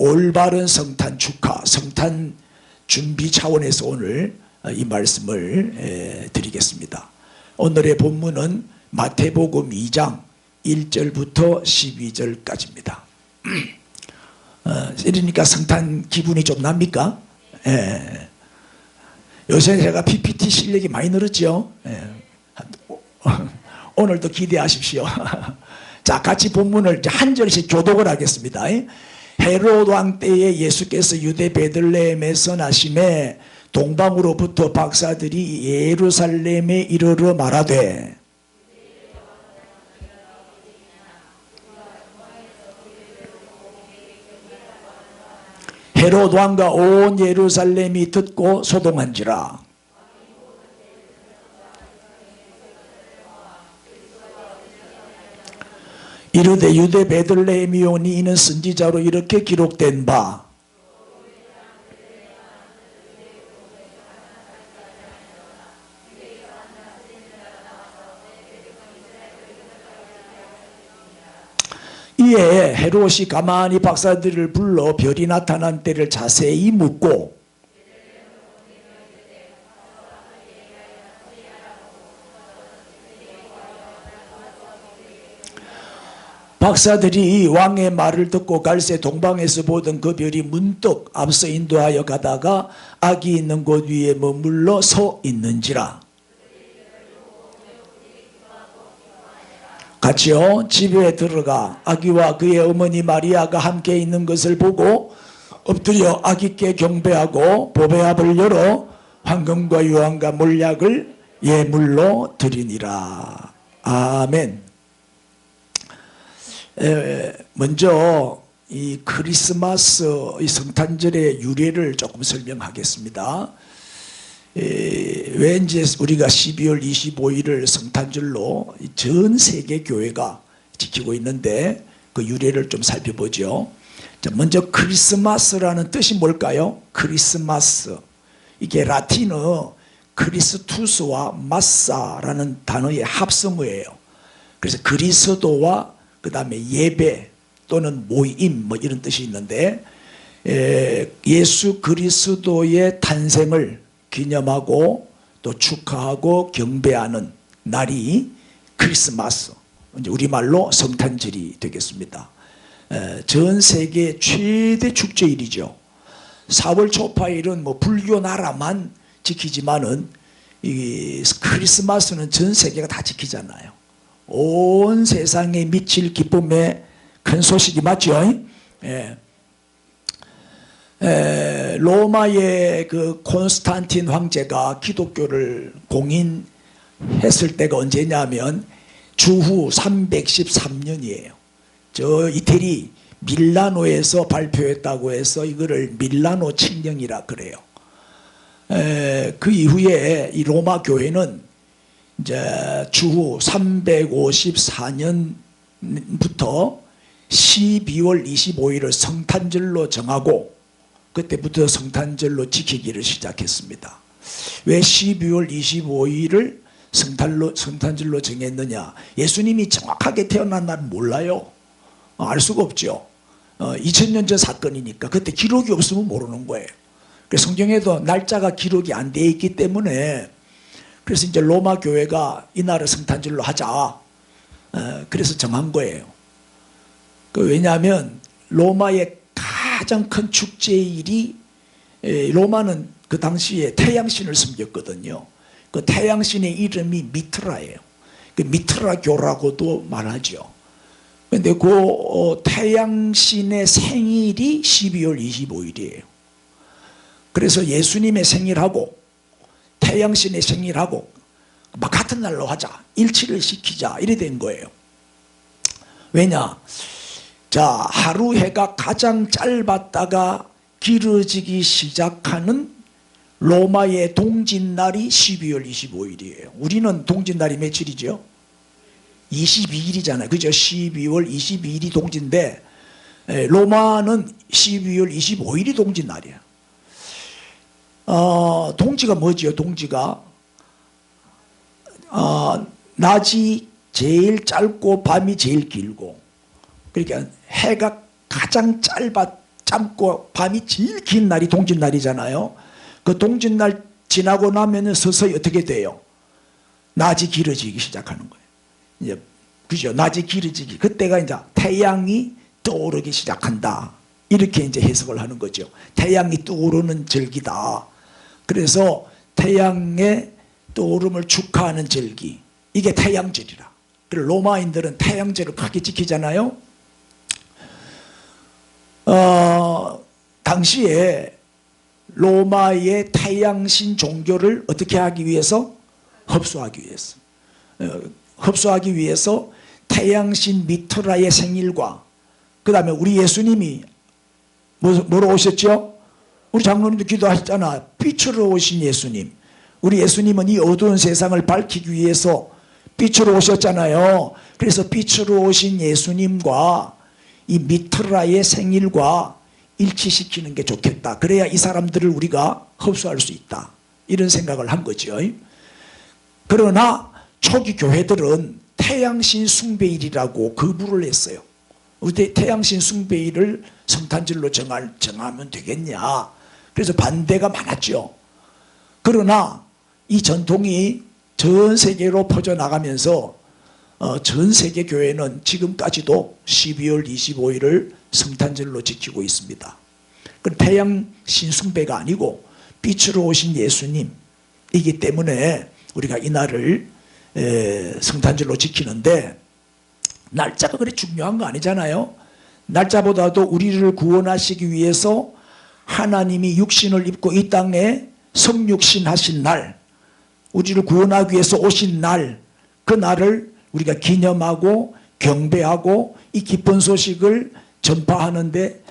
올바른 성탄 축하, 성탄 준비 차원에서 오늘 이 말씀을 드리겠습니다. 오늘의 본문은 마태복음 2장 1절부터 12절까지입니다. 이러니까 성탄 기분이 좀 납니까? 요새 제가 PPT 실력이 많이 늘었죠. 오늘도 기대하십시오. 자, 같이 본문을 한 절씩 교독을 하겠습니다. 헤롯 왕 때에 예수께서 유대 베들레헴에서 나심에 동방으로부터 박사들이 예루살렘에 이르러 말하되 헤롯 왕과 온 예루살렘이 듣고 소동한지라. 이르되 유대 베들레헴이오니 이는 선지자로 이렇게 기록된 바 이에 헤롯이 가만히 박사들을 불러 별이 나타난 때를 자세히 묻고 박사들이 왕의 말을 듣고 갈새 동방에서 보던 그 별이 문득 앞서 인도하여 가다가 아기 있는 곳 위에 머물러 서 있는지라. 같이요. 집에 들어가 아기와 그의 어머니 마리아가 함께 있는 것을 보고 엎드려 아기께 경배하고 보배압을 열어 황금과 유황과 몰약을 예물로 드리니라. 아멘. 먼저 이 크리스마스 이 성탄절의 유래를 조금 설명하겠습니다. 왠지 우리가 12월 25일을 성탄절로 전 세계 교회가 지키고 있는데 그 유래를 좀 살펴보죠. 자, 먼저 크리스마스라는 뜻이 뭘까요? 크리스마스, 이게 라틴어 크리스투스와 마사라는 단어의 합성어예요. 그래서 그리스도와 그 다음에 예배 또는 모임 뭐 이런 뜻이 있는데 예수 그리스도의 탄생을 기념하고 또 축하하고 경배하는 날이 크리스마스, 이제 우리말로 성탄절이 되겠습니다. 전 세계 최대 축제일이죠. 4월 초파일은 뭐 불교 나라만 지키지만은 이 크리스마스는 전 세계가 다 지키잖아요. 온 세상에 미칠 기쁨의 큰 소식이 맞죠? 로마의 그 콘스탄틴 황제가 기독교를 공인했을 때가 언제냐면 주후 313년이에요. 저 이태리 밀라노에서 발표했다고 해서 이거를 밀라노 칙령이라 그래요. 그 이후에 이 로마 교회는 이제 주후 354년부터 12월 25일을 성탄절로 정하고 그때부터 성탄절로 지키기를 시작했습니다. 왜 12월 25일을 성탄절로 정했느냐? 예수님이 정확하게 태어난 날은 몰라요. 알 수가 없죠. 2000년 전 사건이니까 그때 기록이 없으면 모르는 거예요. 성경에도 날짜가 기록이 안 돼 있기 때문에 그래서 이제 로마 교회가 이날을 성탄절로 하자. 그래서 정한 거예요. 왜냐하면 로마의 가장 큰 축제일이 로마는 그 당시에 태양신을 섬겼거든요. 그 태양신의 이름이 미트라예요. 그 미트라교라고도 말하죠. 그런데 그 태양신의 생일이 12월 25일이에요. 그래서 예수님의 생일하고 태양신의 생일하고 막 같은 날로 하자, 일치를 시키자 이래 된 거예요. 왜냐? 자, 하루 해가 가장 짧았다가 길어지기 시작하는 로마의 동짓날이 12월 25일이에요. 우리는 동짓날이 며칠이죠? 22일이잖아요. 그죠? 12월 22일이 동짓인데 로마는 12월 25일이 동짓날이에요. 동지가 뭐지요? 동지가 낮이 제일 짧고 밤이 제일 길고, 그러니까 해가 가장 짧고 밤이 제일 긴 날이 동짓날이잖아요. 그 동짓날 지나고 나면 서서히 어떻게 돼요? 낮이 길어지기 시작하는 거예요. 이제 그죠? 낮이 길어지기. 그때가 이제 태양이 떠오르기 시작한다. 이렇게 이제 해석을 하는 거죠. 태양이 떠오르는 절기다. 그래서 태양의 떠오름을 축하하는 절기. 이게 태양절이라. 로마인들은 태양절을 크게 지키잖아요. 당시에 로마의 태양신 종교를 어떻게 하기 위해서? 흡수하기 위해서. 흡수하기 위해서 태양신 미트라의 생일과 그 다음에 우리 예수님이 뭐로 오셨죠? 우리 장로님도 기도하셨잖아. 빛으로 오신 예수님. 우리 예수님은 이 어두운 세상을 밝히기 위해서 빛으로 오셨잖아요. 그래서 빛으로 오신 예수님과 이 미트라의 생일과 일치시키는 게 좋겠다. 그래야 이 사람들을 우리가 흡수할 수 있다. 이런 생각을 한 거죠. 그러나 초기 교회들은 태양신 숭배일이라고 거부를 했어요. 어떻게 태양신 숭배일을 성탄절로 정하면 되겠냐. 그래서 반대가 많았죠. 그러나 이 전통이 전 세계로 퍼져나가면서 전 세계 교회는 지금까지도 12월 25일을 성탄절로 지키고 있습니다. 그 태양신 숭배가 아니고 빛으로 오신 예수님이기 때문에 우리가 이 날을 성탄절로 지키는데, 날짜가 그리 중요한 거 아니잖아요. 날짜보다도 우리를 구원하시기 위해서 하나님이 육신을 입고 이 땅에 성육신 하신 날, 우리를 구원하기 위해서 오신 날, 그 날을 우리가 기념하고 경배하고 이 기쁜 소식을 전파하는데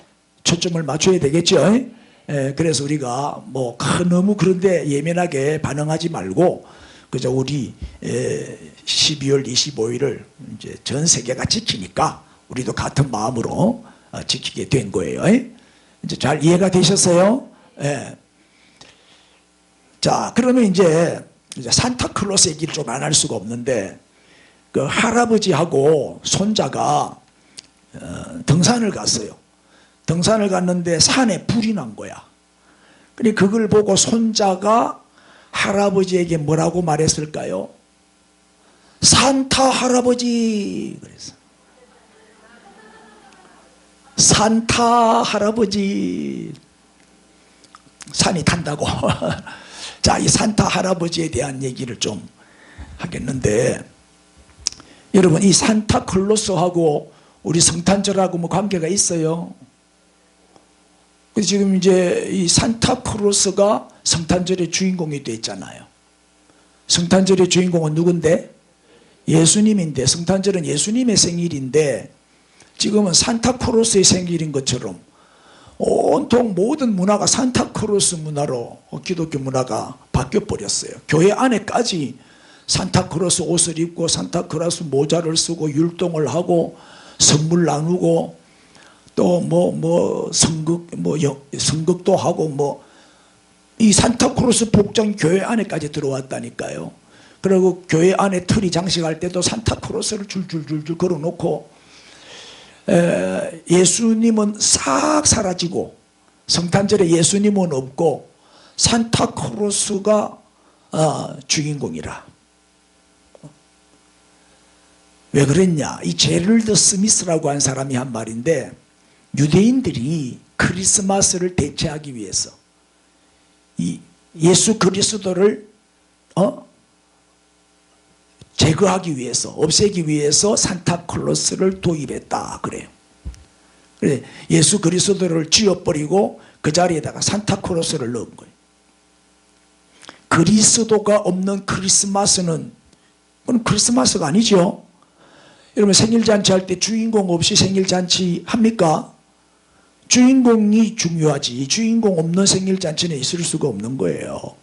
초점을 맞춰야 되겠죠. 그래서 우리가 뭐 너무 그런데 예민하게 반응하지 말고 그저 우리 12월 25일을 이제 전 세계가 지키니까 우리도 같은 마음으로 지키게 된 거예요. 이제 잘 이해가 되셨어요? 자, 그러면 이제 산타클로스 얘기를 좀 안 할 수가 없는데, 그 할아버지하고 손자가 등산을 갔어요. 등산을 갔는데 산에 불이 난 거야. 그래 그걸 보고 손자가 할아버지에게 뭐라고 말했을까요? 산타 할아버지. 그래서 산타 할아버지. 산이 탄다고. 자, 이 산타 할아버지에 대한 얘기를 좀 하겠는데, 여러분 이 산타클로스하고 우리 성탄절하고 뭐 관계가 있어요? 지금 이제 이 산타클로스가 성탄절의 주인공이 됐잖아요. 성탄절의 주인공은 누군데? 예수님인데, 성탄절은 예수님의 생일인데 지금은 산타클로스의 생일인 것처럼 온통 모든 문화가 산타클로스 문화로 기독교 문화가 바뀌어버렸어요. 교회 안에까지 산타클로스 옷을 입고 산타클로스 모자를 쓰고 율동을 하고 선물 나누고 또 성극도 하고 이 산타클로스 복장 교회 안에까지 들어왔다니까요. 그리고 교회 안에 트리 장식할 때도 산타클로스를 줄줄줄줄 걸어놓고, 예수님은 싹 사라지고 성탄절에 예수님은 없고 산타클로스가 주인공이라. 왜 그랬냐? 이 제럴드 스미스라고 한 사람이 한 말인데, 유대인들이 크리스마스를 대체하기 위해서 이 예수 그리스도를 제거하기 위해서, 없애기 위해서 산타클로스를 도입했다 그래요. 그래 예수 그리스도를 지워버리고 그 자리에다가 산타클로스를 넣은 거예요. 그리스도가 없는 크리스마스는 그건 크리스마스가 아니죠. 여러분 생일잔치 할 때 주인공 없이 생일잔치 합니까? 주인공이 중요하지, 주인공 없는 생일잔치는 있을 수가 없는 거예요.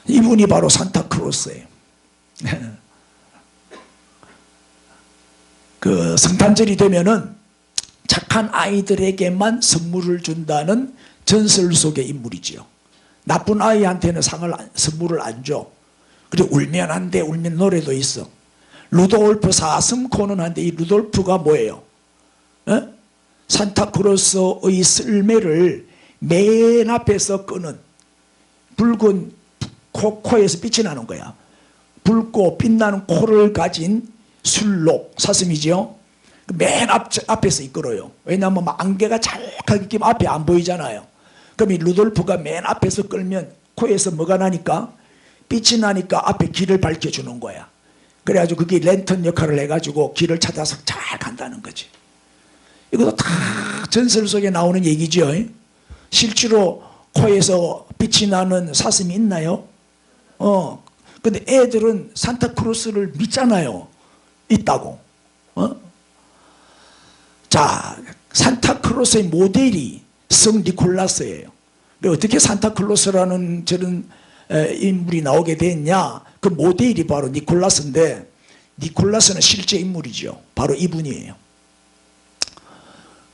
이분이 바로 산타클로스예요. 그 성탄절이 되면은 착한 아이들에게만 선물을 준다는 전설 속의 인물이지요. 나쁜 아이한테는 선물을 안 줘. 그리고 울면 안 돼. 울면 노래도 있어. 루돌프 사슴코는 한데 이 루돌프가 뭐예요? 산타크로스의 쓸매를 맨 앞에서 끄는 붉은 코에서 빛이 나는 거야. 붉고 빛나는 코를 가진 술록 사슴이죠. 맨 앞에서 이끌어요. 왜냐하면 안개가 잘하게 끼면 앞에 안 보이잖아요. 그럼 이 루돌프가 맨 앞에서 끌면 코에서 뭐가 나니까 빛이 나니까 앞에 길을 밝혀주는 거야. 그래가지고 그게 랜턴 역할을 해가지고 길을 찾아서 잘 간다는 거지. 이것도 다 전설 속에 나오는 얘기죠. 실제로 코에서 빛이 나는 사슴이 있나요? 근데 애들은 산타크로스를 믿잖아요. 있다고. 자, 산타크로스의 모델이 성 니콜라스예요. 어떻게 산타클로스라는 저런 인물이 나오게 됐냐? 그 모델이 바로 니콜라스인데, 니콜라스는 실제 인물이죠. 바로 이분이에요.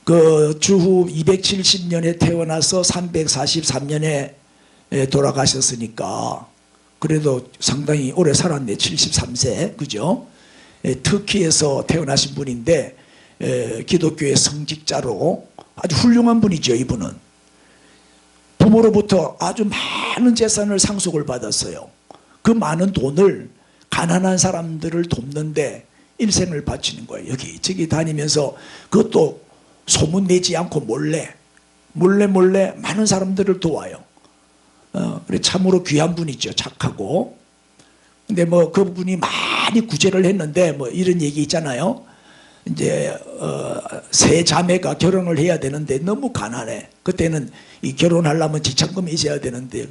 그 주후 270년에 태어나서 343년에 돌아가셨으니까 그래도 상당히 오래 살았네. 73세. 그죠? 터키에서 태어나신 분인데 기독교의 성직자로 아주 훌륭한 분이죠. 이분은 부모로부터 아주 많은 재산을 상속을 받았어요. 그 많은 돈을 가난한 사람들을 돕는데 일생을 바치는 거예요. 여기저기 다니면서 그것도 소문 내지 않고 몰래 많은 사람들을 도와요. 그래 참으로 귀한 분이죠. 착하고. 근데 뭐 그분이 많이 구제를 했는데 뭐 이런 얘기 있잖아요. 이제 세 자매가 결혼을 해야 되는데 너무 가난해. 그때는 이 결혼하려면 지참금이 있어야 되는데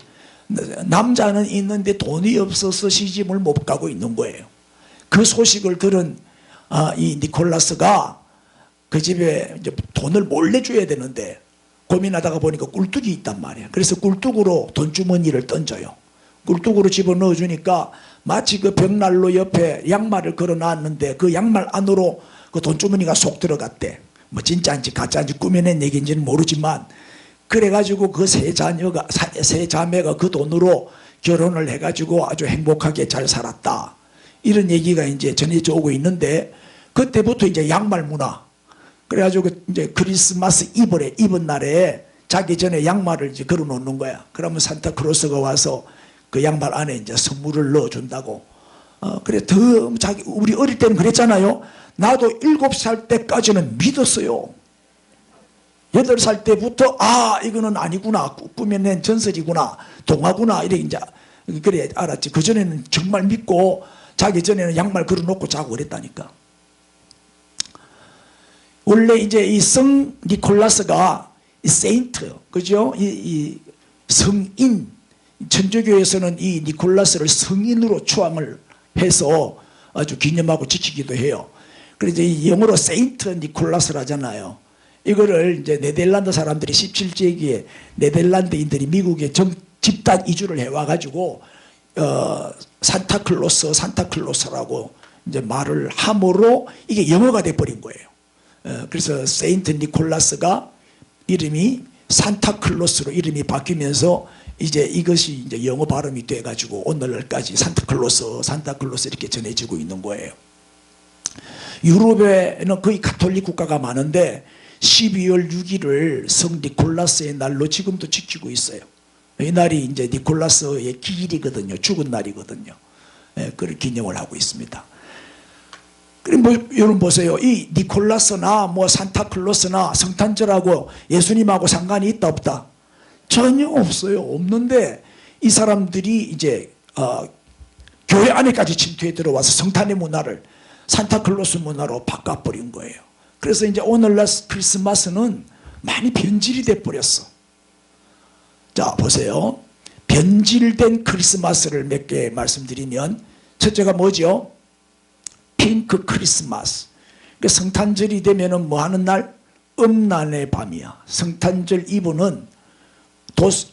남자는 있는데 돈이 없어서 시집을 못 가고 있는 거예요. 그 소식을 들은 이 니콜라스가 그 집에 이제 돈을 몰래 줘야 되는데 고민하다가 보니까 꿀뚝이 있단 말이에요. 그래서 꿀뚝으로 돈주머니를 던져요. 꿀뚝으로 집어넣어 주니까 마치 그 벽난로 옆에 양말을 걸어 놨는데 그 양말 안으로 그 돈주머니가 쏙 들어갔대. 뭐 진짜인지 가짜인지 꾸며낸 얘기인지는 모르지만 그래가지고 그 세 자매가 그 돈으로 결혼을 해가지고 아주 행복하게 잘 살았다. 이런 얘기가 이제 전해져 오고 있는데 그때부터 이제 양말 문화. 그래가지고 이제 크리스마스 입은 날에 자기 전에 양말을 이제 걸어 놓는 거야. 그러면 산타크로스가 와서 그 양말 안에 이제 선물을 넣어준다고. 그래 우리 어릴 때는 그랬잖아요. 나도 7살 때까지는 믿었어요. 8살 때부터 이거는 아니구나. 꾸며낸 전설이구나. 동화구나. 이래 이제 그래 알았지. 그전에는 정말 믿고 자기 전에는 양말 걸어 놓고 자고 그랬다니까. 원래 이제 이 성 니콜라스가 이 세인트, 그죠? 이 성인, 천주교에서는 이 니콜라스를 성인으로 추앙을 해서 아주 기념하고 지키기도 해요. 그래서 이 영어로 세인트 니콜라스라잖아요. 이거를 이제 네덜란드 사람들이 17세기에 네덜란드인들이 미국에 집단 이주를 해와가지고 산타클로스라고 이제 말을 함으로 이게 영어가 돼버린 거예요. 그래서 세인트 니콜라스가 이름이 산타클로스로 이름이 바뀌면서 이제 이것이 이제 영어 발음이 돼가지고 오늘날까지 산타클로스 이렇게 전해지고 있는 거예요. 유럽에는 거의 가톨릭 국가가 많은데 12월 6일을 성 니콜라스의 날로 지금도 지키고 있어요. 이 날이 이제 니콜라스의 기일이거든요. 죽은 날이거든요. 그걸 기념을 하고 있습니다. 그럼 뭐 여러분 보세요. 이 니콜라스나 뭐 산타클로스나 성탄절하고 예수님하고 상관이 있다 없다? 전혀 없어요. 없는데 이 사람들이 이제 교회 안에까지 침투해 들어와서 성탄의 문화를 산타클로스 문화로 바꿔버린 거예요. 그래서 이제 오늘날 크리스마스는 많이 변질이 돼 버렸어. 자 보세요. 변질된 크리스마스를 몇 개 말씀드리면 첫째가 뭐죠? 핑크 크리스마스. 그러니까 성탄절이 되면은 뭐 하는 날? 음란의 밤이야. 성탄절 이브는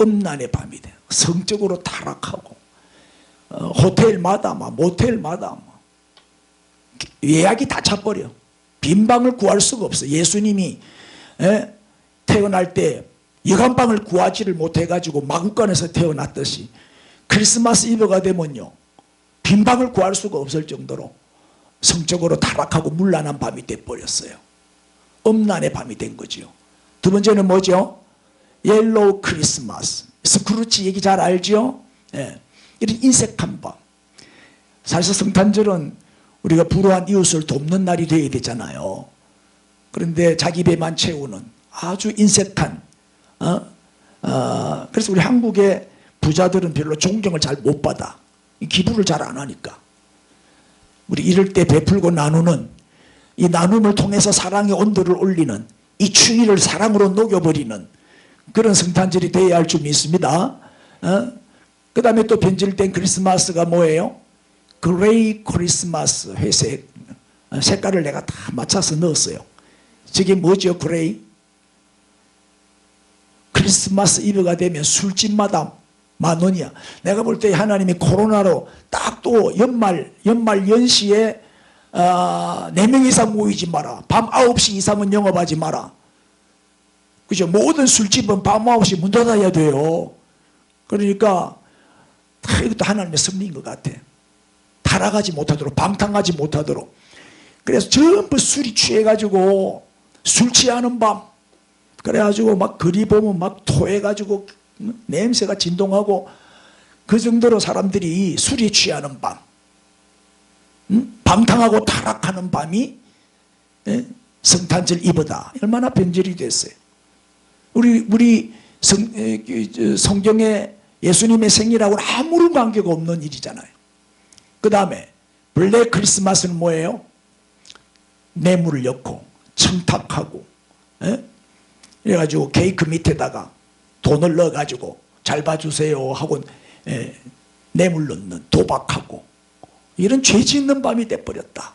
음란의 밤이 돼. 성적으로 타락하고 호텔마다 모텔마다 예약이 다 차버려. 빈 방을 구할 수가 없어. 예수님이 태어날 때 여간방을 구하지를 못해가지고 마구간에서 태어났듯이 크리스마스 이브가 되면요 빈 방을 구할 수가 없을 정도로 성적으로 타락하고 문란한 밤이 돼버렸어요. 음란의 밤이 된 거죠. 두 번째는 뭐죠? 옐로우 크리스마스. 스크루치 얘기 잘 알죠? 예. 이런 인색한 밤. 사실 성탄절은 우리가 불우한 이웃을 돕는 날이 되어야 되잖아요. 그런데 자기 배만 채우는 아주 인색한 그래서 우리 한국의 부자들은 별로 존경을 잘 못 받아. 기부를 잘 안 하니까. 우리 이럴 때 베풀고 나누는 이 나눔을 통해서 사랑의 온도를 올리는 이 추위를 사랑으로 녹여버리는 그런 성탄절이 되어야 할 줄 믿습니다. 그 다음에 또 변질된 크리스마스가 뭐예요? 그레이 크리스마스. 회색 색깔을 내가 다 맞춰서 넣었어요. 저게 뭐죠? 그레이. 크리스마스 이브가 되면 술집마다 10,000원이야. 내가 볼 때 하나님이 코로나로 딱 또 연말 연시에 4명 이상 모이지 마라. 밤 9시 이상은 영업하지 마라. 그죠? 모든 술집은 밤 9시 문 닫아야 돼요. 그러니까 이것도 하나님의 섭리인 것 같아. 타락하지 못하도록, 방탕하지 못하도록. 그래서 전부 술이 취해가지고 술 취하는 밤. 그래가지고 막 그리 보면 막 토해가지고 냄새가 진동하고 그 정도로 사람들이 술이 취하는 밤, 방탕하고 타락하는 밤이 성탄절 이브다. 얼마나 변절이 됐어요. 우리 성경에 예수님의 생일하고는 아무런 관계가 없는 일이잖아요. 그 다음에 블랙 크리스마스는 뭐예요? 뇌물을 엮고 청탁하고 그래가지고 케이크 밑에다가 돈을 넣어가지고 잘 봐주세요 하고 뇌물 넣는 도박하고 이런 죄 짓는 밤이 돼버렸다.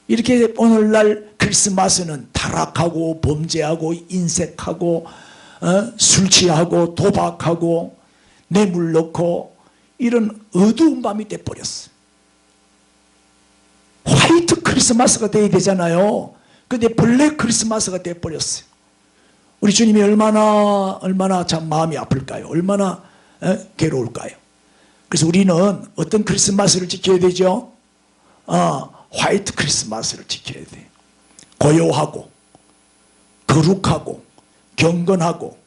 이렇게 오늘날 크리스마스는 타락하고 범죄하고 인색하고 술 취하고 도박하고 뇌물 넣고 이런 어두운 밤이 돼버렸어. 화이트 크리스마스가 돼야 되잖아요. 근데 블랙 크리스마스가 돼버렸어요. 우리 주님이 얼마나 참 마음이 아플까요? 얼마나 괴로울까요? 그래서 우리는 어떤 크리스마스를 지켜야 되죠? 화이트 크리스마스를 지켜야 돼요. 고요하고 거룩하고 경건하고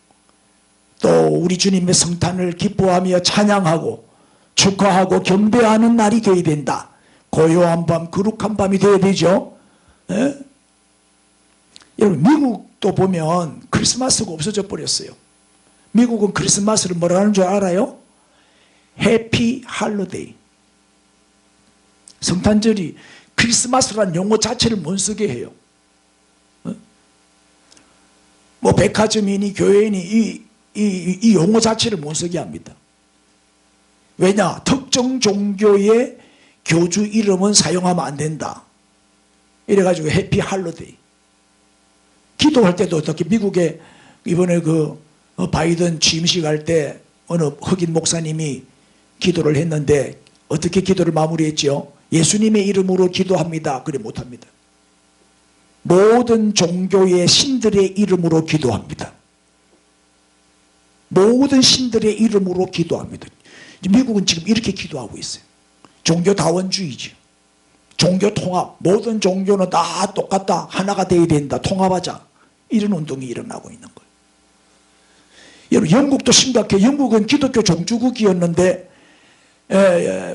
또 우리 주님의 성탄을 기뻐하며 찬양하고 축하하고 경배하는 날이 되어야 된다. 고요한 밤, 거룩한 밤이 되어야 되죠. 여러분 미국도 보면 크리스마스가 없어져 버렸어요. 미국은 크리스마스를 뭐라 하는 줄 알아요? 해피 할로데이. 성탄절이 크리스마스라는 용어 자체를 못 쓰게 해요. 뭐 백화점이니 교회니 이 용어 자체를 못 쓰게 합니다. 왜냐? 특정 종교의 교주 이름은 사용하면 안 된다. 이래가지고 해피 할로데이. 기도할 때도 어떻게 미국에 이번에 그 바이든 취임식 할 때 어느 흑인 목사님이 기도를 했는데 어떻게 기도를 마무리했죠? 예수님의 이름으로 기도합니다. 그래 못합니다. 모든 종교의 신들의 이름으로 기도합니다. 모든 신들의 이름으로 기도합니다. 미국은 지금 이렇게 기도하고 있어요. 종교다원주의죠. 종교 통합. 모든 종교는 다 똑같다. 하나가 돼야 된다. 통합하자. 이런 운동이 일어나고 있는 거예요. 여러분 영국도 심각해. 영국은 기독교 종주국이었는데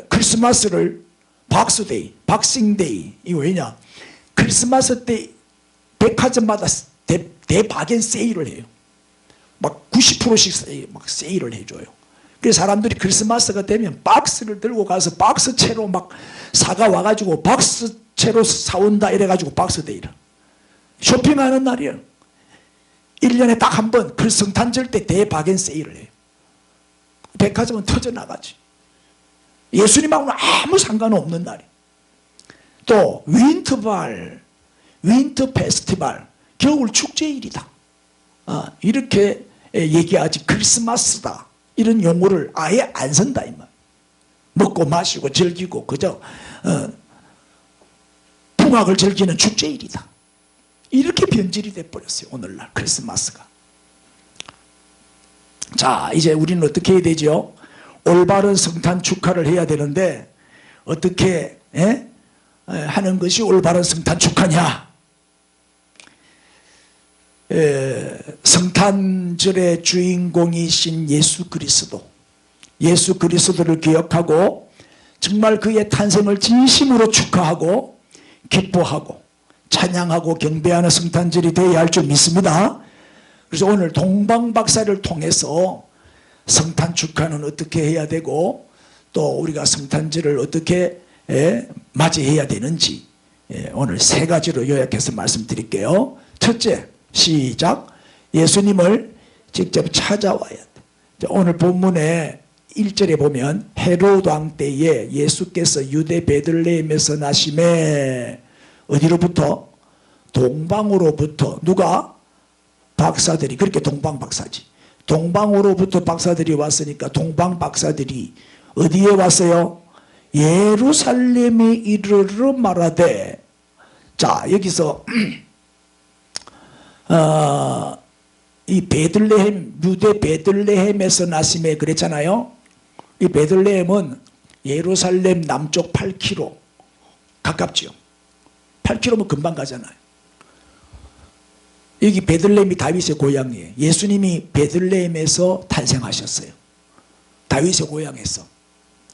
크리스마스를 박스데이, 박싱데이. 이거 왜냐? 크리스마스 때 백화점마다 대박엔 세일을 해요. 막 90%씩 막 세일을 해줘요. 그래서 사람들이 크리스마스가 되면 박스를 들고 가서 박스채로 막 사가 와가지고 박스채로 사온다 이래가지고 박스데이를 쇼핑하는 날이에요. 1년에 딱 한 번 그 성탄절 때 대박엔 세일을 해요. 백화점은 터져나가지. 예수님하고는 아무 상관없는 날이에요. 또 윈터발, 윈터 페스티벌, 겨울 축제일이다. 이렇게 얘기하지 크리스마스다. 이런 용어를 아예 안 쓴다 이 말. 먹고 마시고 즐기고 그저 풍악을 즐기는 축제일이다. 이렇게 변질이 돼버렸어요. 오늘날 크리스마스가. 자 이제 우리는 어떻게 해야 되죠? 올바른 성탄 축하를 해야 되는데 어떻게 하는 것이 올바른 성탄 축하냐? 성탄절의 주인공이신 예수 그리스도를 기억하고 정말 그의 탄생을 진심으로 축하하고 기뻐하고 찬양하고 경배하는 성탄절이 되어야 할 줄 믿습니다. 그래서 오늘 동방박사를 통해서 성탄 축하는 어떻게 해야 되고 또 우리가 성탄절을 어떻게 맞이해야 되는지 오늘 세 가지로 요약해서 말씀드릴게요. 첫째, 시작. 예수님을 직접 찾아와야 돼. 오늘 본문에 1절에 보면 헤롯 왕 때에 예수께서 유대 베들레헴에서 나심에 어디로부터? 동방으로부터. 누가? 박사들이. 그렇게 동방박사지. 동방으로부터 박사들이 왔으니까 동방박사들이 어디에 왔어요? 예루살렘에 이르러 말하되. 자, 여기서 이 베들레헴, 유대 베들레헴에서 나심에 그랬잖아요. 이 베들레헴은 예루살렘 남쪽 8km 가깝죠. 8km면 금방 가잖아요. 여기 베들레헴이 다윗의 고향이에요. 예수님이 베들레헴에서 탄생하셨어요. 다윗의 고향에서.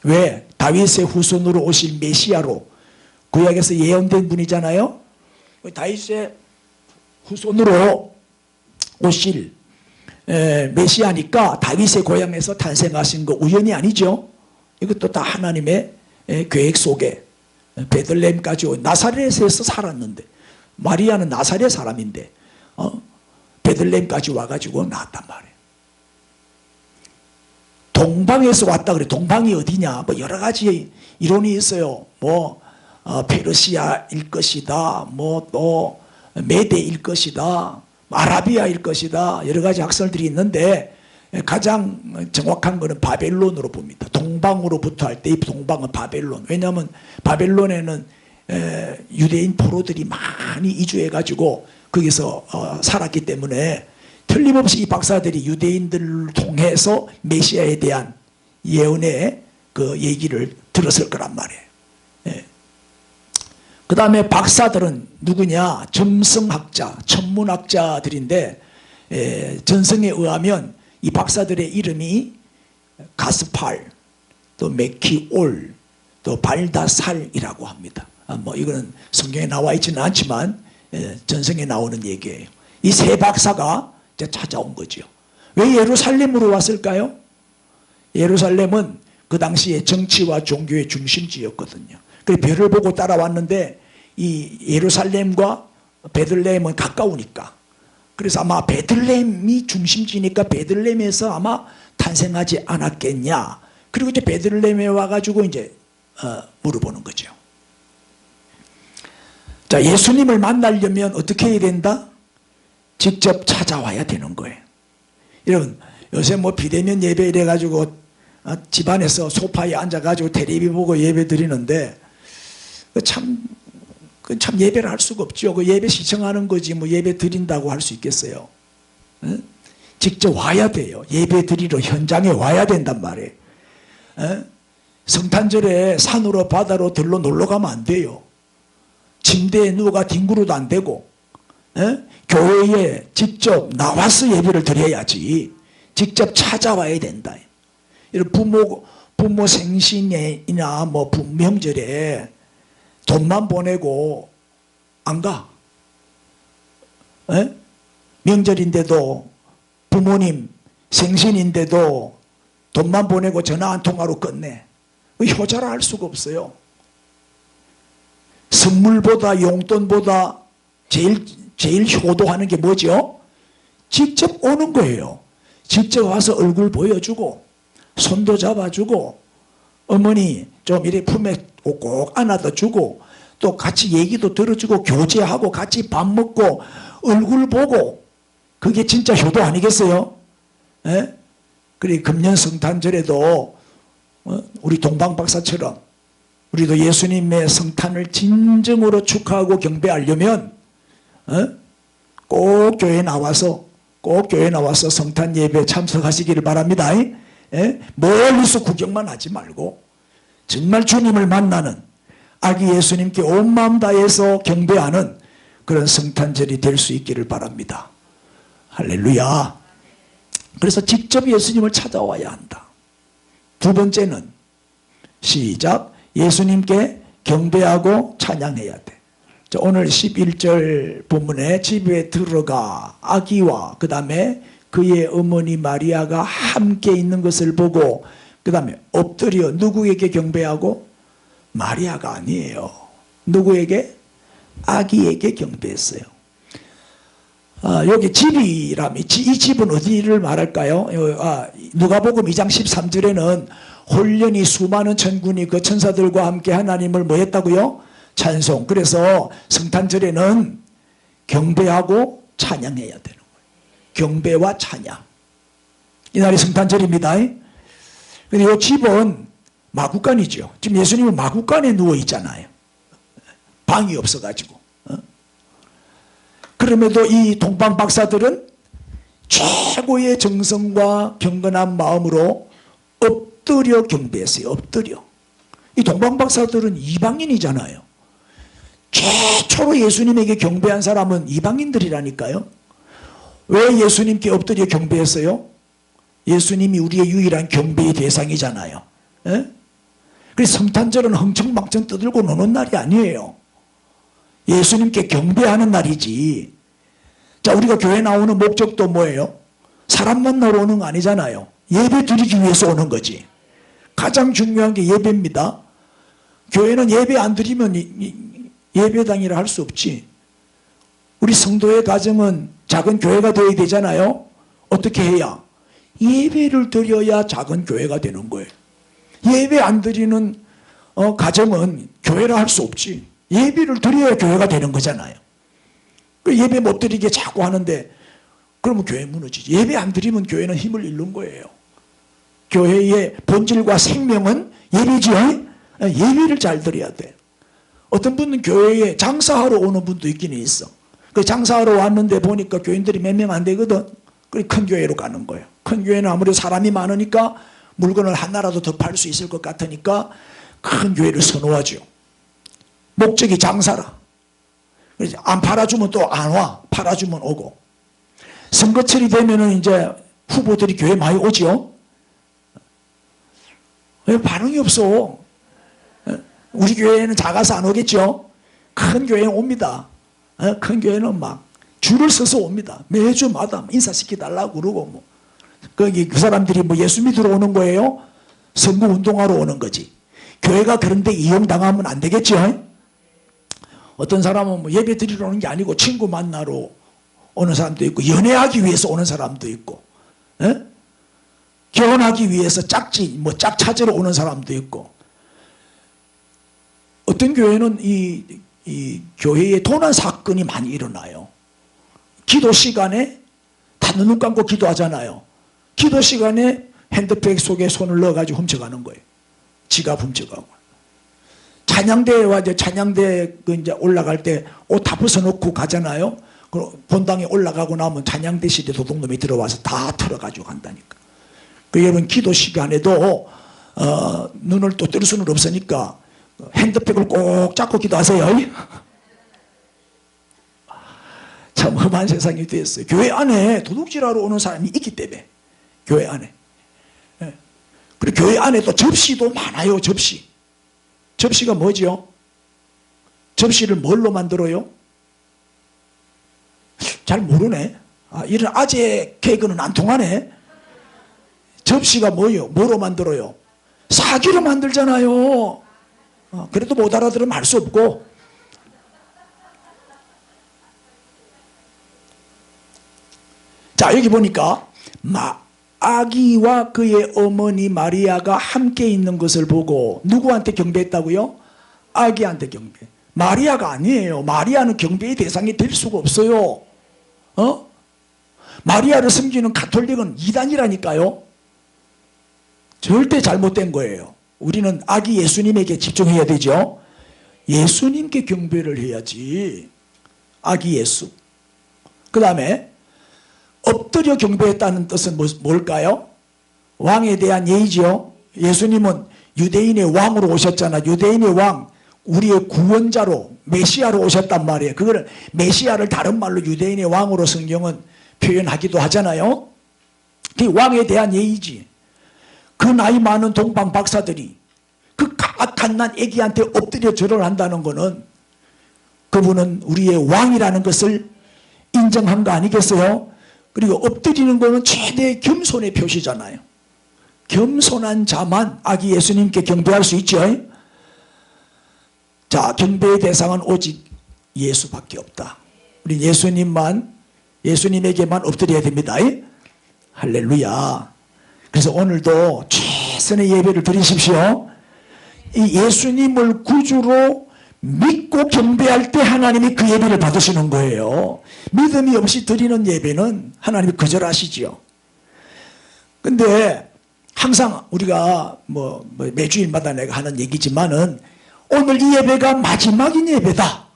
왜? 다윗의 후손으로 오실 메시아로 구약에서 예언된 분이잖아요. 다윗의 후손으로 오실 메시아니까 다윗의 고향에서 탄생하신 거 우연이 아니죠. 이것도 다 하나님의 계획 속에 베들레헴까지 온 나사렛에서 살았는데 마리아는 나사렛 사람인데 베들레헴까지 와가지고 낳았단 말이에요. 동방에서 왔다 그래. 동방이 어디냐? 뭐 여러 가지 이론이 있어요. 뭐 페르시아일 것이다. 뭐 또 메대일 것이다. 아라비아일 것이다. 여러 가지 학설들이 있는데 가장 정확한 것은 바벨론으로 봅니다. 동방으로부터 할 때 이 동방은 바벨론. 왜냐하면 바벨론에는 유대인 포로들이 많이 이주해가지고 거기서 살았기 때문에 틀림없이 이 박사들이 유대인들을 통해서 메시아에 대한 예언의 그 얘기를 들었을 거란 말이에요. 그 다음에 박사들은 누구냐? 점성학자, 천문학자들인데 전성에 의하면 이 박사들의 이름이 가스팔, 또 메키올, 또 발다살이라고 합니다. 뭐 이거는 성경에 나와 있지는 않지만 전성에 나오는 얘기예요. 이 세 박사가 이제 찾아온 거죠. 왜 예루살렘으로 왔을까요? 예루살렘은 그 당시에 정치와 종교의 중심지였거든요. 그래서 별을 보고 따라왔는데 이 예루살렘과 베들레헴은 가까우니까, 그래서 아마 베들레헴이 중심지니까 베들레헴에서 아마 탄생하지 않았겠냐. 그리고 이제 베들레헴에 와가지고 이제 물어보는 거죠. 자, 예수님을 만나려면 어떻게 해야 된다? 직접 찾아와야 되는 거예요. 여러분, 요새 뭐 비대면 예배 이래가지고 집안에서 소파에 앉아가지고 텔레비 보고 예배 드리는데 참 예배를 할 수가 없죠. 그 예배 시청하는 거지 뭐 예배 드린다고 할 수 있겠어요? 응? 직접 와야 돼요. 예배 드리러 현장에 와야 된단 말이에요. 응? 성탄절에 산으로 바다로 들로 놀러 가면 안 돼요. 침대에 누워가 뒹굴어도 안 되고, 응? 교회에 직접 나와서 예배를 드려야지. 직접 찾아와야 된다. 이런 부모 생신이나 뭐 명절에 돈만 보내고 안 가. 에? 명절인데도 부모님 생신인데도 돈만 보내고 전화 한 통화로 끝내. 효자라 할 수가 없어요. 선물보다 용돈보다 제일 효도하는 게 뭐죠? 직접 오는 거예요. 직접 와서 얼굴 보여주고 손도 잡아주고 어머니 좀 이래 품에 꼭 안아다 주고 또 같이 얘기도 들어주고 교제하고 같이 밥 먹고 얼굴 보고, 그게 진짜 효도 아니겠어요? 예? 그래 금년 성탄절에도 우리 동방박사처럼 우리도 예수님의 성탄을 진정으로 축하하고 경배하려면 꼭 교회에 나와서 성탄 예배에 참석하시기를 바랍니다. 멀리서 구경만 하지 말고 정말 주님을 만나는, 아기 예수님께 온 마음 다해서 경배하는 그런 성탄절이 될 수 있기를 바랍니다. 할렐루야. 그래서 직접 예수님을 찾아와야 한다. 두 번째는 시작. 예수님께 경배하고 찬양해야 돼. 자, 오늘 11절 본문에 집에 들어가 아기와 그 다음에 그의 어머니 마리아가 함께 있는 것을 보고 그 다음에 엎드려 누구에게 경배하고? 마리아가 아니에요. 누구에게? 아기에게 경배했어요. 여기 집이라면 이 집은 어디를 말할까요? 누가복음 2장 13절에는 홀련히 수많은 천군이 그 천사들과 함께 하나님을 뭐 했다고요? 찬송. 그래서 성탄절에는 경배하고 찬양해야 되는 거예요. 경배와 찬양. 이날이 성탄절입니다. 근데 이 집은 마구간이죠. 지금 예수님은 마구간에 누워 있잖아요. 방이 없어가지고. 그럼에도 이 동방 박사들은 최고의 정성과 경건한 마음으로 엎드려 경배했어요. 엎드려. 이 동방 박사들은 이방인이잖아요. 최초로 예수님에게 경배한 사람은 이방인들이라니까요. 왜 예수님께 엎드려 경배했어요? 예수님이 우리의 유일한 경배의 대상이잖아요. 예? 그래서 성탄절은 흥청망청 떠들고 노는 날이 아니에요. 예수님께 경배하는 날이지. 자, 우리가 교회 나오는 목적도 뭐예요? 사람 만나러 오는 거 아니잖아요. 예배 드리기 위해서 오는 거지. 가장 중요한 게 예배입니다. 교회는 예배 안 드리면 예배당이라 할 수 없지. 우리 성도의 가정은 작은 교회가 되어야 되잖아요. 어떻게 해야? 예배를 드려야 작은 교회가 되는 거예요. 예배 안 드리는 가정은 교회라 할 수 없지. 예배를 드려야 교회가 되는 거잖아요. 예배 못 드리게 자꾸 하는데 그러면 교회 무너지지. 예배 안 드리면 교회는 힘을 잃는 거예요. 교회의 본질과 생명은 예배지요. 예배를 잘 드려야 돼. 어떤 분은 교회에 장사하러 오는 분도 있기는 있어. 그 장사하러 왔는데 보니까 교인들이 몇 명 안 되거든. 그래서 큰 교회로 가는 거예요. 큰 교회는 아무래도 사람이 많으니까 물건을 하나라도 더 팔 수 있을 것 같으니까 큰 교회를 선호하죠. 목적이 장사라. 그래서 안 팔아주면 또 안 와. 팔아주면 오고. 선거철이 되면은 이제 후보들이 교회 많이 오죠. 왜 반응이 없어? 우리 교회는 작아서 안 오겠죠. 큰 교회는 옵니다. 큰 교회는 막 줄을 서서 옵니다. 매주마다 인사시켜달라고 그러고 뭐. 거기 그 사람들이 뭐 예수 믿으러 오는 거예요? 선거 운동하러 오는 거지. 교회가 그런데 이용당하면 안 되겠죠. 어떤 사람은 뭐 예배 드리러 오는 게 아니고 친구 만나러 오는 사람도 있고 연애하기 위해서 오는 사람도 있고 결혼하기 위해서 짝 찾으러 오는 사람도 있고 어떤 교회는 이 교회에 도난 사건이 많이 일어나요. 기도 시간에 다 눈 감고 기도하잖아요. 기도 시간에 핸드백 속에 손을 넣어가지고 훔쳐가는 거예요. 지갑 훔쳐가고. 찬양대와 이제 찬양대 이제 올라갈 때 옷 다 벗어놓고 가잖아요. 본당에 올라가고 나면 찬양대실에 도둑놈이 들어와서 다 털어가지고 간다니까. 여러분 기도 시간에도 눈을 또 뜰 수는 없으니까 핸드백을 꼭 잡고 기도하세요. 참 험한 세상이 됐어요. 교회 안에 도둑질하러 오는 사람이 있기 때문에 교회 안에. 그리고 교회 안에 또 접시도 많아요. 접시가 뭐죠? 접시를 뭘로 만들어요? 잘 모르네. 이런 아재 개그는 안 통하네. 접시가 뭐예요? 뭐로 만들어요? 사기로 만들잖아요. 그래도 못 알아들으면 할 수 없고. 자, 여기 보니까 아기와 그의 어머니 마리아가 함께 있는 것을 보고 누구한테 경배했다고요? 아기한테 경배. 마리아가 아니에요. 마리아는 경배의 대상이 될 수가 없어요. 마리아를 섬기는 가톨릭은 이단이라니까요. 절대 잘못된 거예요. 우리는 아기 예수님에게 집중해야 되죠. 예수님께 경배를 해야지. 아기 예수. 그 다음에 엎드려 경배했다는 뜻은 뭘까요? 왕에 대한 예의죠. 예수님은 유대인의 왕으로 오셨잖아. 유대인의 왕, 우리의 구원자로 메시아로 오셨단 말이에요. 그거를 메시아를 다른 말로 유대인의 왕으로 성경은 표현하기도 하잖아요. 그게 왕에 대한 예의지. 그 나이 많은 동방 박사들이 그 갓난 애기한테 엎드려 절을 한다는 것은 그분은 우리의 왕이라는 것을 인정한 거 아니겠어요? 그리고 엎드리는 것은 최대의 겸손의 표시잖아요. 겸손한 자만 아기 예수님께 경배할 수 있죠. 자, 경배의 대상은 오직 예수밖에 없다. 우리 예수님에게만 엎드려야 됩니다. 할렐루야. 그래서 오늘도 최선의 예배를 드리십시오. 이 예수님을 구주로 믿고 경배할 때 하나님이 그 예배를 받으시는 거예요. 믿음이 없이 드리는 예배는 하나님이 거절하시지요. 근데 항상 우리가 매주일마다 내가 하는 얘기지만은 오늘 이 예배가 마지막인 예배다,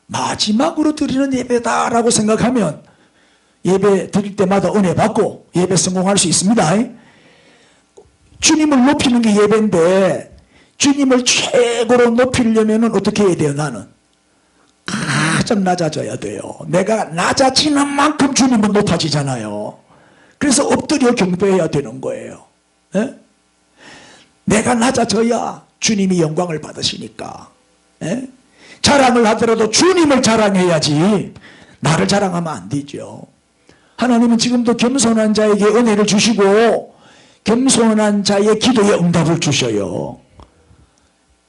마지막으로 드리는 예배다라고 생각하면 예배 드릴 때마다 은혜 받고 예배 성공할 수 있습니다. 주님을 높이는 게 예배인데 주님을 최고로 높이려면 어떻게 해야 돼요? 나는 가장 낮아져야 돼요. 내가 낮아지는 만큼 주님은 높아지잖아요. 그래서 엎드려 경배해야 되는 거예요. 에? 내가 낮아져야 주님이 영광을 받으시니까. 에? 자랑을 하더라도 주님을 자랑해야지 나를 자랑하면 안 되죠. 하나님은 지금도 겸손한 자에게 은혜를 주시고 겸손한 자의 기도에 응답을 주셔요.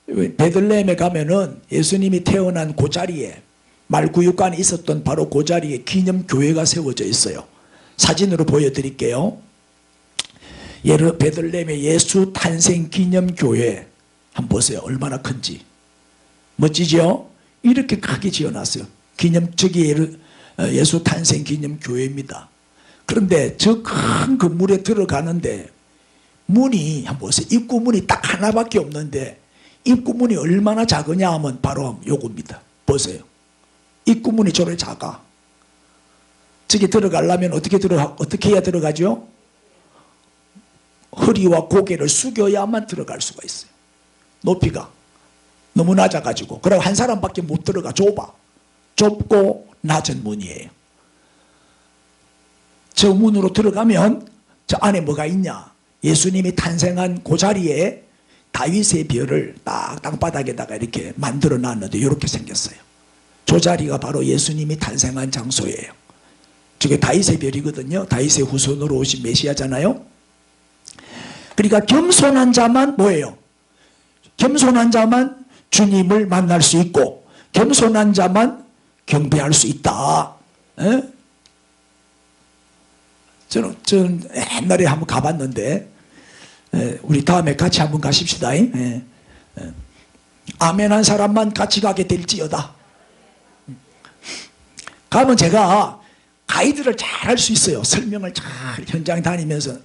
베들레헴에 가면은 예수님이 태어난 그 자리에 말구육관에 있었던 바로 그 자리에 기념교회가 세워져 있어요. 사진으로 보여드릴게요. 베들레헴의 예수 탄생 기념교회 한번 보세요. 얼마나 큰지. 멋지죠? 이렇게 크게 지어놨어요. 예수 탄생 기념교회입니다. 그런데 저 큰 건물에 들어가는데 문이 한번 보세요. 입구문이 딱 하나밖에 없는데 입구문이 얼마나 작으냐 하면 바로 요겁니다. 보세요. 입구문이 저렇게 작아. 저기 들어가려면 어떻게 해야 들어가죠? 허리와 고개를 숙여야만 들어갈 수가 있어요. 높이가 너무 낮아가지고. 그리고 한 사람밖에 못 들어가. 좁아. 좁고 낮은 문이에요. 저 문으로 들어가면 저 안에 뭐가 있냐? 예수님이 탄생한 그 자리에 다윗의 별을 딱 땅바닥에다가 이렇게 만들어 놨는데 이렇게 생겼어요. 저 자리가 바로 예수님이 탄생한 장소예요. 저게 다윗의 별이거든요. 다윗의 후손으로 오신 메시아잖아요. 그러니까 겸손한 자만 뭐예요? 겸손한 자만 주님을 만날 수 있고 겸손한 자만 경배할 수 있다. 에? 저는 옛날에 한번 가봤는데 우리 다음에 같이 한번 가십시다. 아멘한 사람만 같이 가게 될지어다. 가면 제가 가이드를 잘 할 수 있어요. 설명을 잘 현장 다니면서.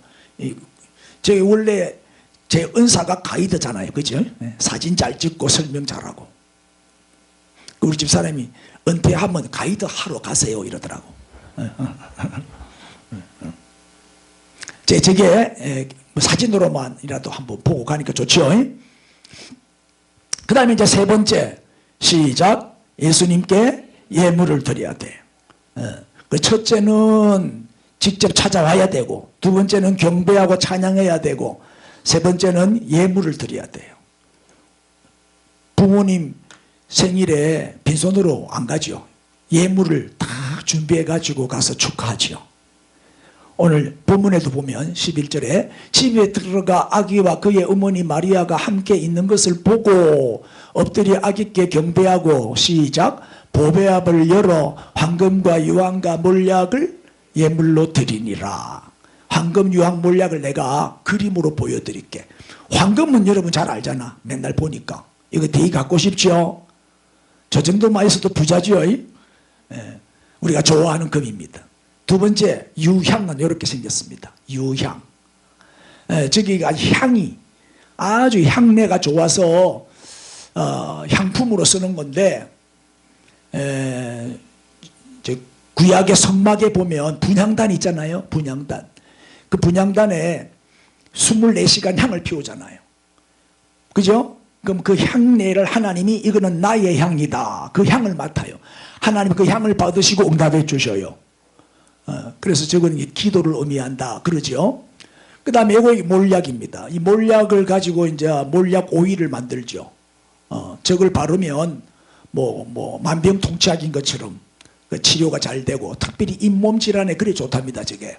제 원래 제 은사가 가이드잖아요. 그죠? 사진 잘 찍고 설명 잘하고. 우리 집사람이 은퇴하면 가이드 하러 가세요 이러더라고. 저게 사진으로만이라도 한번 보고 가니까 좋죠. 그 다음에 이제 세 번째, 시작. 예수님께 예물을 드려야 돼. 그 첫째는 직접 찾아와야 되고, 두 번째는 경배하고 찬양해야 되고, 세 번째는 예물을 드려야 돼요. 부모님 생일에 빈손으로 안 가죠. 예물을 다 준비해 가지고 가서 축하하죠. 오늘 본문에도 보면 11절에 집에 들어가 아기와 그의 어머니 마리아가 함께 있는 것을 보고 엎드려 아기께 경배하고, 시작. 보배압을 열어 황금과 유황과 몰약을 예물로 드리니라. 황금, 유황, 몰약을 내가 그림으로 보여드릴게. 황금은 여러분 잘 알잖아. 맨날 보니까. 이거 되게 갖고 싶죠? 저 정도만 있어도 부자죠. 우리가 좋아하는 금입니다. 두 번째, 유향은 이렇게 생겼습니다. 유향. 저기가 향이 아주 향내가 좋아서 향품으로 쓰는 건데, 구약의 성막에 보면 분향단 있잖아요. 분향단. 그 분향단에 24시간 향을 피우잖아요. 그죠? 그럼 그 향내를 하나님이 이거는 나의 향이다. 그 향을 맡아요. 하나님 그 향을 받으시고 응답해 주셔요. 그래서 저건 기도를 의미한다 그러죠. 그 다음에 이거 몰약입니다. 이 몰약을 가지고 이제 몰약 오일을 만들죠. 저걸 바르면 만병통치약인 것처럼 그 치료가 잘 되고 특별히 잇몸 질환에 그리 좋답니다. 저게.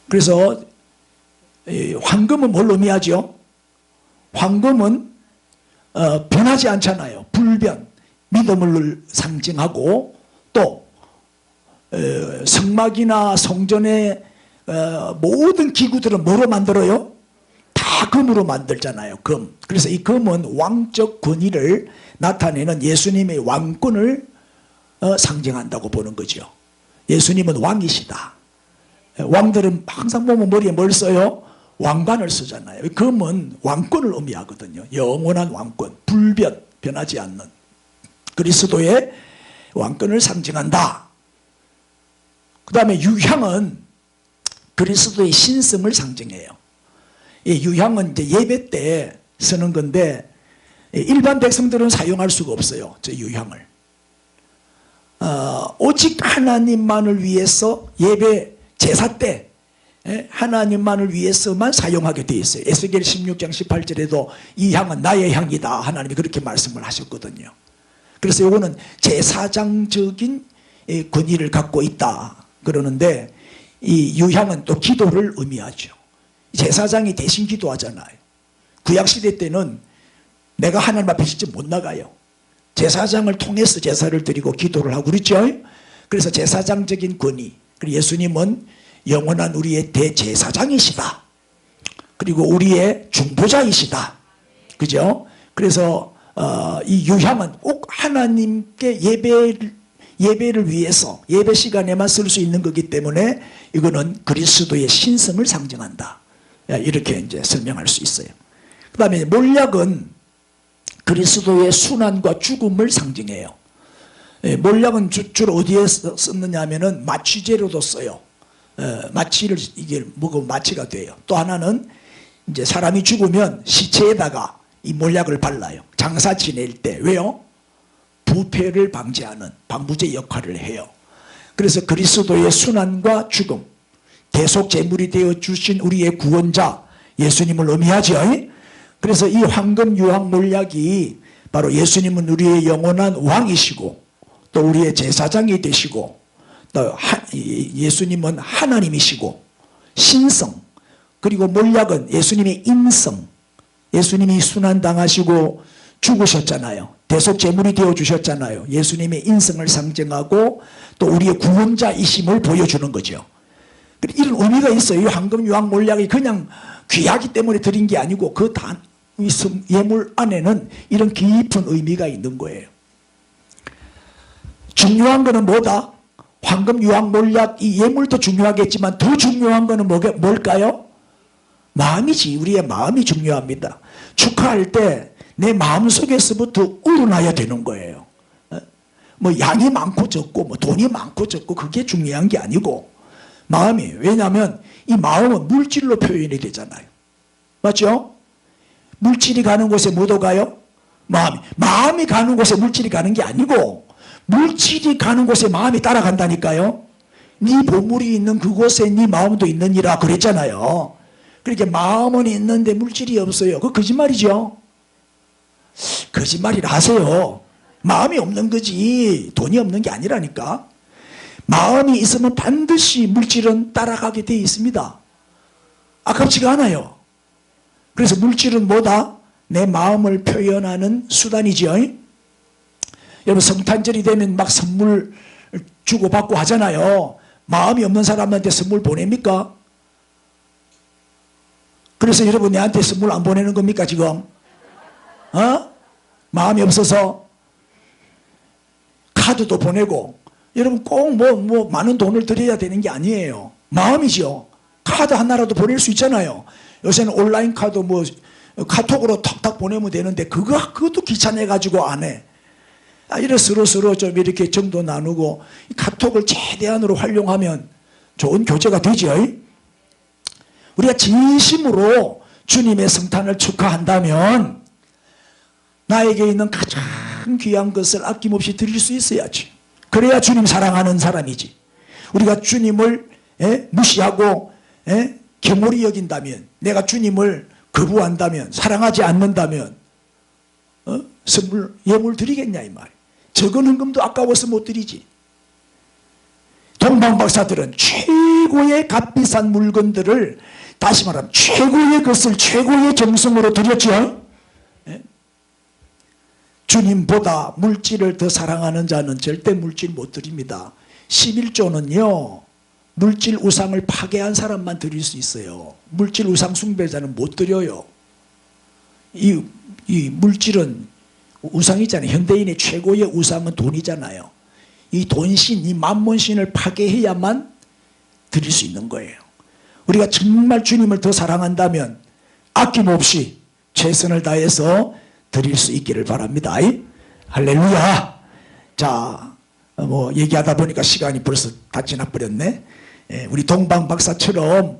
그래서 황금은 뭘 의미하죠? 황금은 변하지 않잖아요. 불변, 믿음을 상징하고 또 성막이나 성전의 모든 기구들은 뭐로 만들어요? 다 금으로 만들잖아요. 금. 그래서 이 금은 왕적 권위를 나타내는 예수님의 왕권을 상징한다고 보는 거죠. 예수님은 왕이시다. 왕들은 항상 보면 머리에 뭘 써요? 왕관을 쓰잖아요. 금은 왕권을 의미하거든요. 영원한 왕권, 불변, 변하지 않는 그리스도의 왕권을 상징한다. 그 다음에 유향은 그리스도의 신성을 상징해요. 이 유향은 이제 예배 때 쓰는 건데 일반 백성들은 사용할 수가 없어요. 저 유향을. 오직 하나님만을 위해서 예배 제사 때 하나님만을 위해서만 사용하게 되어 있어요. 에스겔 16장 18절에도 이 향은 나의 향이다. 하나님이 그렇게 말씀을 하셨거든요. 그래서 이거는 제사장적인 권위를 갖고 있다 그러는데 이 유향은 또 기도를 의미하죠. 제사장이 대신 기도하잖아요. 구약시대 때는 내가 하나님 앞에 직접 못 나가요. 제사장을 통해서 제사를 드리고 기도를 하고 그렇죠. 그래서 제사장적인 권위. 그리고 예수님은 영원한 우리의 대제사장이시다. 그리고 우리의 중보자이시다. 그죠? 그래서 이 유향은 꼭 하나님께 예배를 위해서 예배 시간에만 쓸 수 있는 거기 때문에 이거는 그리스도의 신성을 상징한다. 이렇게 이제 설명할 수 있어요. 그 다음에 몰약은 그리스도의 순환과 죽음을 상징해요. 몰약은 주로 어디에 썼느냐 하면은 마취제로도 써요. 마취를 이게 먹으면 마취가 돼요. 또 하나는 이제 사람이 죽으면 시체에다가 이 몰약을 발라요. 장사 지낼 때. 왜요? 부패를 방지하는 방부제 역할을 해요. 그래서 그리스도의 순환과 죽음, 대속 제물이 되어 주신 우리의 구원자 예수님을 의미하죠. 그래서 이 황금 유황 몰약이 바로 예수님은 우리의 영원한 왕이시고 또 우리의 제사장이 되시고 또 예수님은 하나님이시고 신성, 그리고 몰약은 예수님의 인성, 예수님이 순환당하시고 죽으셨잖아요. 대속 제물이 되어 주셨잖아요. 예수님의 인성을 상징하고 또 우리의 구원자이심을 보여주는 거죠. 이런 의미가 있어요. 이 황금 유황 몰약이 그냥 귀하기 때문에 드린 게 아니고 그 예물 안에는 이런 깊은 의미가 있는 거예요. 중요한 거는 뭐다? 황금 유황 몰약 이 예물도 중요하겠지만 더 중요한 거는 뭘까요? 마음이지. 우리의 마음이 중요합니다. 축하할 때 내 마음속에서부터 우러나야 되는 거예요. 뭐 양이 많고 적고 뭐 돈이 많고 적고 그게 중요한 게 아니고 마음이. 왜냐하면 이 마음은 물질로 표현이 되잖아요. 맞죠? 물질이 가는 곳에 뭐도 가요? 마음이 가는 곳에 물질이 가는 게 아니고 물질이 가는 곳에 마음이 따라간다니까요. 네 보물이 있는 그곳에 네 마음도 있느니라 그랬잖아요. 그렇게 마음은 있는데 물질이 없어요. 그거 거짓말이죠. 거짓말이라 하세요. 마음이 없는 거지 돈이 없는 게 아니라니까. 마음이 있으면 반드시 물질은 따라가게 돼 있습니다. 아깝지가 않아요. 그래서 물질은 뭐다? 내 마음을 표현하는 수단이죠. 여러분 성탄절이 되면 막 선물 주고받고 하잖아요. 마음이 없는 사람한테 선물 보냅니까? 그래서 여러분 내한테 선물 안 보내는 겁니까 지금? 마음이 없어서 카드도 보내고. 여러분 꼭 뭐 많은 돈을 들여야 되는 게 아니에요. 마음이죠. 카드 하나라도 보낼 수 있잖아요. 요새는 온라인 카드 뭐 카톡으로 탁탁 보내면 되는데 그것도 귀찮아가지고 안 해. 이래 서로 좀 이렇게 정도 나누고 카톡을 최대한으로 활용하면 좋은 교제가 되죠. 우리가 진심으로 주님의 성탄을 축하한다면 나에게 있는 가장 귀한 것을 아낌없이 드릴 수 있어야지. 그래야 주님 사랑하는 사람이지. 우리가 주님을 무시하고 경홀히 여긴다면, 내가 주님을 거부한다면, 사랑하지 않는다면 선물, 예물 드리겠냐 이 말이에요. 적은 헌금도 아까워서 못 드리지. 동방박사들은 최고의 값비싼 물건들을, 다시 말하면 최고의 것을 최고의 정성으로 드렸죠. 주님보다 물질을 더 사랑하는 자는 절대 물질 못 드립니다. 11조는요 물질 우상을 파괴한 사람만 드릴 수 있어요. 물질 우상 숭배자는 못 드려요. 이 물질은 우상이잖아요. 현대인의 최고의 우상은 돈이잖아요. 이 돈신, 이 만몬신을 파괴해야만 드릴 수 있는 거예요. 우리가 정말 주님을 더 사랑한다면 아낌없이 최선을 다해서 드릴 수 있기를 바랍니다. 할렐루야. 자, 뭐 얘기하다 보니까 시간이 벌써 다 지나버렸네. 우리 동방 박사처럼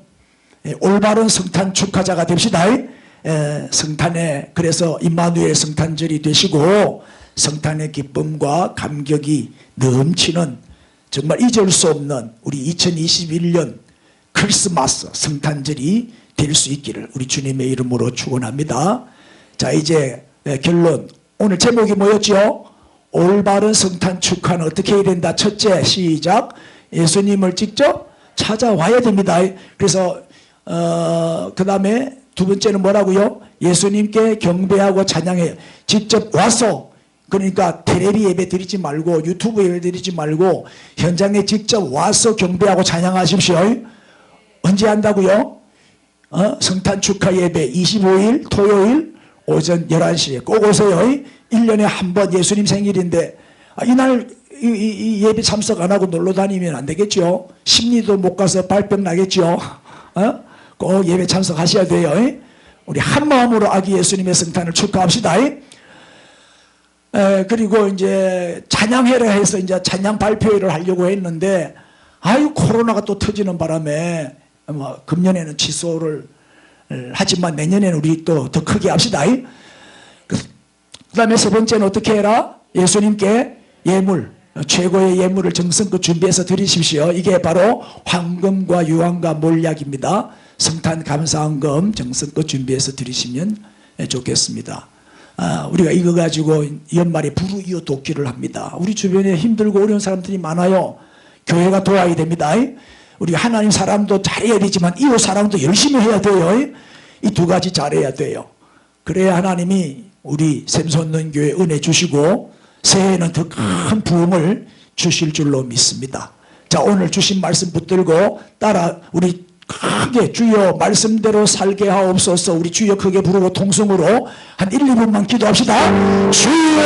올바른 성탄 축하자가 됩시다. 성탄에, 그래서 임마누엘 성탄절이 되시고 성탄의 기쁨과 감격이 넘치는, 정말 잊을 수 없는 우리 2021년 크리스마스 성탄절이 될 수 있기를 우리 주님의 이름으로 축원합니다. 자, 이제 결론. 오늘 제목이 뭐였죠? 올바른 성탄 축하는 어떻게 해야 된다. 첫째, 시작. 예수님을 직접 찾아와야 됩니다. 그래서 그 다음에 두 번째는 뭐라고요? 예수님께 경배하고 찬양해. 직접 와서, 그러니까 텔레비 예배 드리지 말고 유튜브 예배 드리지 말고 현장에 직접 와서 경배하고 찬양하십시오. 언제 한다고요? 성탄 축하 예배 25일 토요일 오전 11시에 꼭 오세요. 1년에 한 번 예수님 생일인데 이날 이 예배 참석 안 하고 놀러 다니면 안 되겠죠. 심리도 못 가서 발병 나겠죠. 꼭 예배 참석하셔야 돼요. 우리 한 마음으로 아기 예수님의 성탄을 축하합시다. 그리고 이제 찬양회를 해서 이제 찬양 발표회를 하려고 했는데, 아유 코로나가 또 터지는 바람에 금년에는 취소를 하지만 내년에는 우리 또 더 크게 합시다. 그 다음에 세 번째는 어떻게 해라? 예수님께 예물, 최고의 예물을 정성껏 준비해서 드리십시오. 이게 바로 황금과 유황과 몰약입니다. 성탄 감사헌금 정성껏 준비해서 드리시면 좋겠습니다. 우리가 이거 가지고 연말에 불우이웃 돕기를 합니다. 우리 주변에 힘들고 어려운 사람들이 많아요. 교회가 도와야 됩니다. 우리 하나님 사람도 잘해야 되지만 이웃 사람도 열심히 해야 돼요. 이 두 가지 잘해야 돼요. 그래야 하나님이 우리 샘솟는 교회 은혜 주시고 새해에는 더 큰 부흥을 주실 줄로 믿습니다. 자, 오늘 주신 말씀 붙들고 따라 우리 크게 주여 말씀대로 살게 하옵소서. 우리 주여 크게 부르고 통성으로 한 1, 2분만 기도합시다. 주여